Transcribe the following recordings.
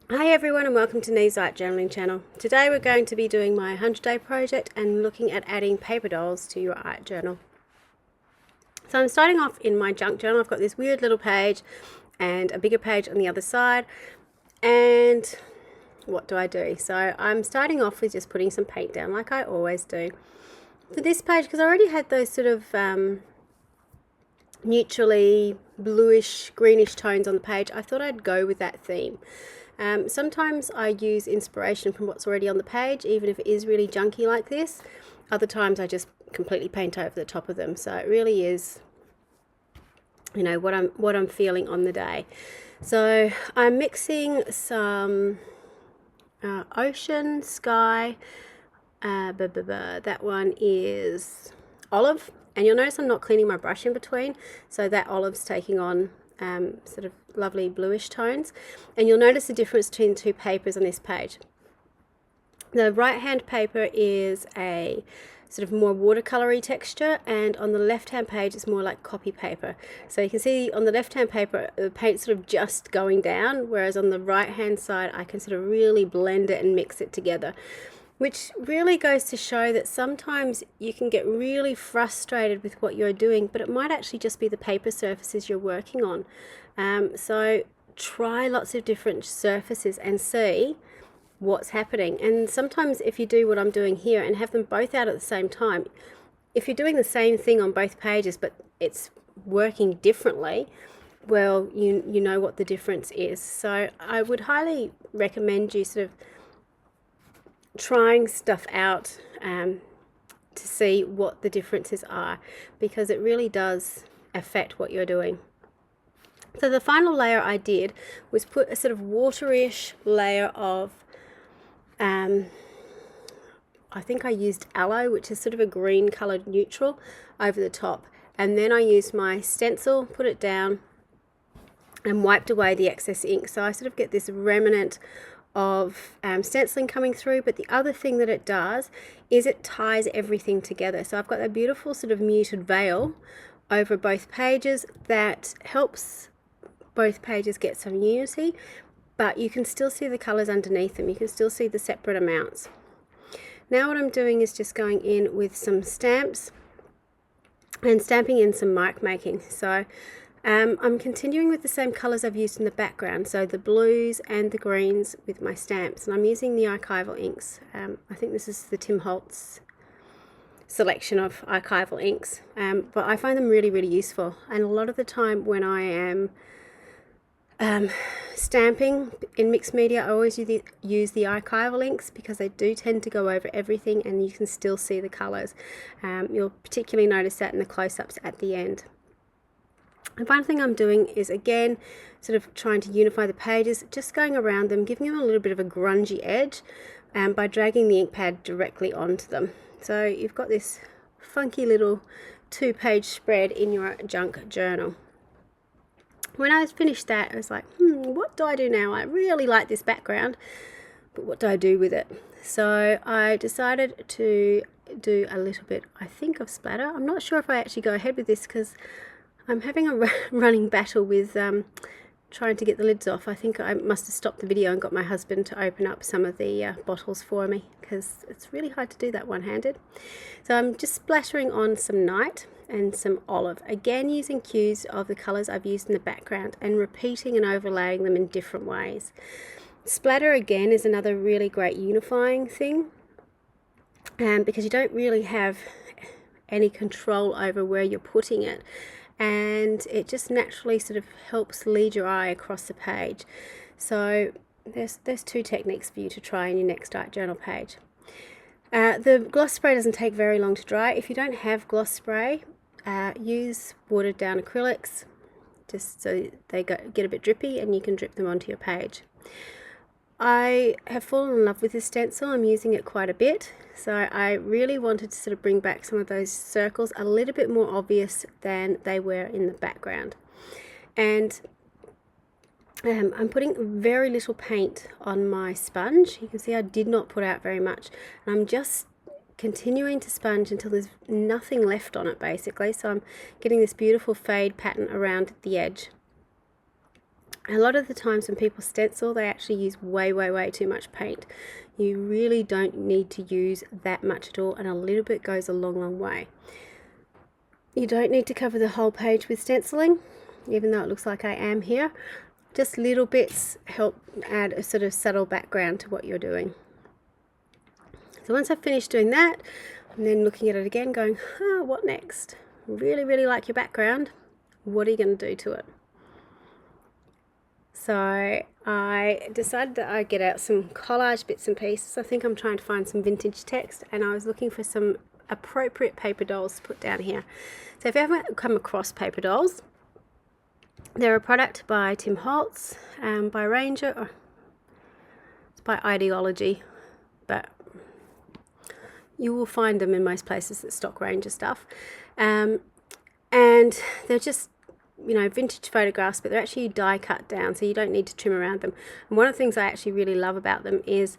Hi everyone and welcome to Niamh's Art Journaling channel. Today we're going to be doing my 100-day project and looking at adding paper dolls to your art journal. So I'm starting off in my junk journal. I've got this weird little page and a bigger page on the other side. And what do? So I'm starting off with just putting some paint down like I always do. For this page, because I already had those sort of neutrally bluish greenish tones on the page, I thought I'd go with that theme. Sometimes I use inspiration from what's already on the page, even if it is really junky like this. Other times I just completely paint over the top of them. So it really is, you know, what I'm feeling on the day. So I'm mixing some ocean, sky. That one is olive, and you'll notice I'm not cleaning my brush in between, so that olive's taking on sort of lovely bluish tones. And you'll notice the difference between the two papers on this page. The right hand paper is a sort of more watercolory texture, and on the left hand page it's more like copy paper. So you can see on the left hand paper the paint's sort of just going down, whereas on the right hand side I can sort of really blend it and mix it together, which really goes to show that sometimes you can get really frustrated with what you're doing, but it might actually just be the paper surfaces you're working on. So try lots of different surfaces and see what's happening. And sometimes if you do what I'm doing here and have them both out at the same time, if you're doing the same thing on both pages but it's working differently, well, you know what the difference is. So I would highly recommend you sort of trying stuff out to see what the differences are, because it really does affect what you're doing. So the final layer I did was put a sort of waterish layer of I think I used aloe, which is sort of a green coloured neutral, over the top, and then I used my stencil, put it down and wiped away the excess ink. So I sort of get this remnant of stenciling coming through, but the other thing that it does is it ties everything together. So I've got a beautiful sort of muted veil over both pages that helps both pages get some unity, but you can still see the colours underneath them. You can still see the separate amounts. Now what I'm doing is just going in with some stamps and stamping in some mark making. So I'm continuing with the same colours I've used in the background, so the blues and the greens with my stamps, and I'm using the archival inks. I think this is the Tim Holtz selection of archival inks, but I find them really useful. And a lot of the time when I am stamping in mixed media, I always use the archival inks because they do tend to go over everything and you can still see the colours. You'll particularly notice that in the close-ups at the end. The final thing I'm doing is, again, sort of trying to unify the pages, just going around them, giving them a little bit of a grungy edge by dragging the ink pad directly onto them. So you've got this funky little 2-page spread in your junk journal. When I finished that, I was like, what do I do now? I really like this background, but what do I do with it? So I decided to do a little bit, I think, of splatter. I'm not sure if I actually go ahead with this because I'm having a running battle with trying to get the lids off. I think I must have stopped the video and got my husband to open up some of the bottles for me, because it's really hard to do that one-handed. So I'm just splattering on some night and some olive, again using cues of the colours I've used in the background and repeating and overlaying them in different ways. Splatter again is another really great unifying thing, because you don't really have any control over where you're putting it, and it just naturally sort of helps lead your eye across the page. So there's 2 techniques for you to try in your next art journal page. The gloss spray doesn't take very long to dry. If you don't have gloss spray, use watered down acrylics just so they get a bit drippy and you can drip them onto your page. I have fallen in love with this stencil. I'm using it quite a bit, so I really wanted to sort of bring back some of those circles a little bit more obvious than they were in the background. And I'm putting very little paint on my sponge. You can see I did not put out very much, and I'm just continuing to sponge until there's nothing left on it, basically. So I'm getting this beautiful fade pattern around the edge. A lot of the times when people stencil, they actually use way too much paint. You really don't need to use that much at all, and a little bit goes a long way. You don't need to cover the whole page with stenciling, even though it looks like I am here. Just little bits help add a sort of subtle background to what you're doing. So once I've finished doing that, I'm then looking at it again going, what next? Really like your background. What are you going to do to it? So I decided that I'd get out some collage bits and pieces. I think I'm trying to find some vintage text, and I was looking for some appropriate paper dolls to put down here. So if you haven't come across paper dolls, they're a product by Tim Holtz, by Ranger, or it's by Ideology, but you will find them in most places that stock Ranger stuff. And they're just, vintage photographs, but they're actually die cut down, so you don't need to trim around them. And one of the things I actually really love about them is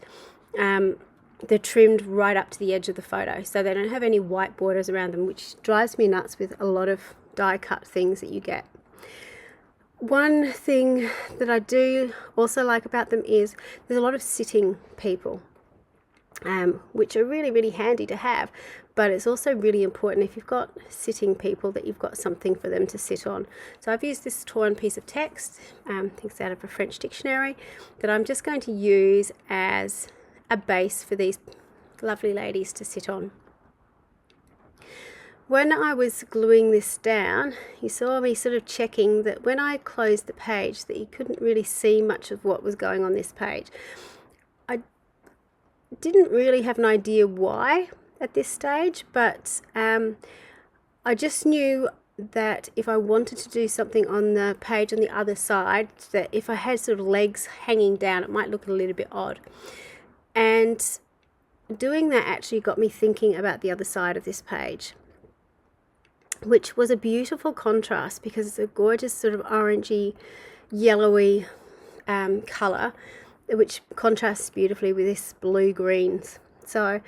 they're trimmed right up to the edge of the photo, so they don't have any white borders around them, which drives me nuts with a lot of die cut things that you get. One thing that I do also like about them is there's a lot of sitting people, which are really handy to have, but it's also really important if you've got sitting people that you've got something for them to sit on. So I've used this torn piece of text, I think it's out of a French dictionary, that I'm just going to use as a base for these lovely ladies to sit on. When I was gluing this down, you saw me sort of checking that when I closed the page that you couldn't really see much of what was going on this page. I didn't really have an idea why at this stage, but I just knew that if I wanted to do something on the page on the other side, that if I had sort of legs hanging down, it might look a little bit odd. And doing that actually got me thinking about the other side of this page, which was a beautiful contrast because it's a gorgeous sort of orangey, yellowy colour, which contrasts beautifully with this blue greens. So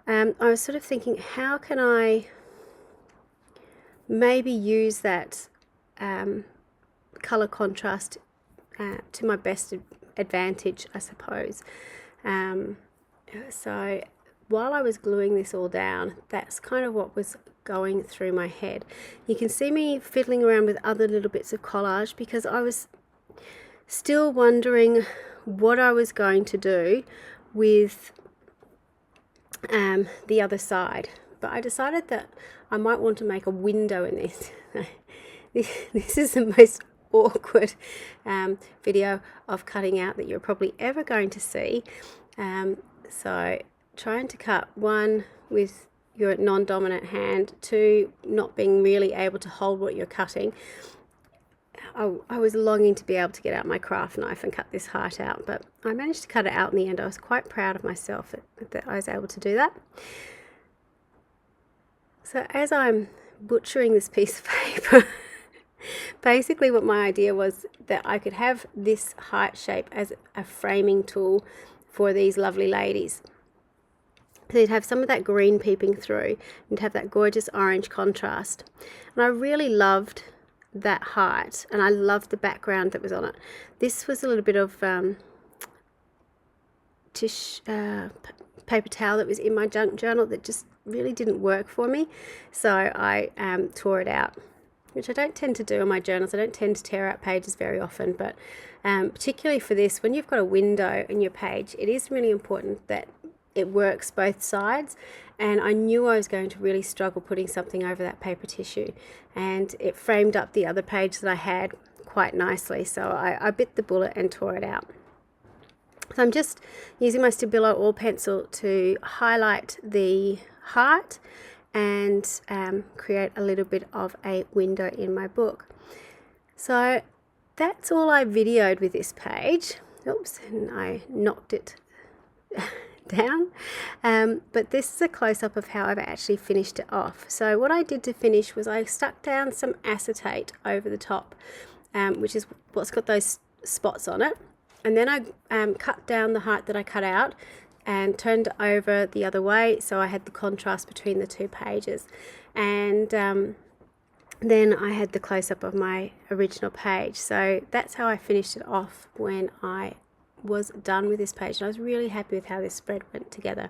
I was sort of thinking, how can I maybe use that colour contrast to my best advantage, I suppose. So while I was gluing this all down, that's kind of what was going through my head. You can see me fiddling around with other little bits of collage because I was still wondering what I was going to do with the other side, but I decided that I might want to make a window in this. This is the most awkward video of cutting out that you're probably ever going to see. So trying to cut, one, with your non-dominant hand, two, not being really able to hold what you're cutting. I was longing to be able to get out my craft knife and cut this heart out, but I managed to cut it out in the end. I was quite proud of myself that I was able to do that. So as I'm butchering this piece of paper, basically what my idea was that I could have this heart shape as a framing tool for these lovely ladies. So you'd have some of that green peeping through and have that gorgeous orange contrast. And I really loved that heart, and I loved the background that was on it. This was a little bit of paper towel that was in my junk journal that just really didn't work for me, so I tore it out, which I don't tend to do in my journals. I don't tend to tear out pages very often, but particularly for this, when you've got a window in your page, it is really important that it works both sides. And I knew I was going to really struggle putting something over that paper tissue, and it framed up the other page that I had quite nicely, so I bit the bullet and tore it out. So I'm just using my Stabilo oil pencil to highlight the heart and create a little bit of a window in my book. So that's all I videoed with this page. Oops, and I knocked it down. But this is a close-up of how I've actually finished it off. So what I did to finish was I stuck down some acetate over the top, which is what's got those spots on it. And then I cut down the heart that I cut out and turned it over the other way, so I had the contrast between the two pages. And then I had the close-up of my original page. So that's how I finished it off when I was done with this page, and I was really happy with how this spread went together.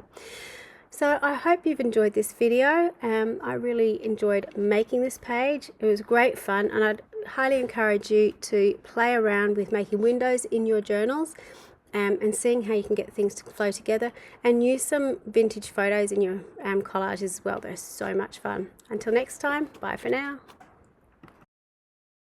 So I hope you've enjoyed this video. I really enjoyed making this page. It was great fun, and I'd highly encourage you to play around with making windows in your journals and seeing how you can get things to flow together, and use some vintage photos in your collages as well. They're so much fun. Until next time, bye for now.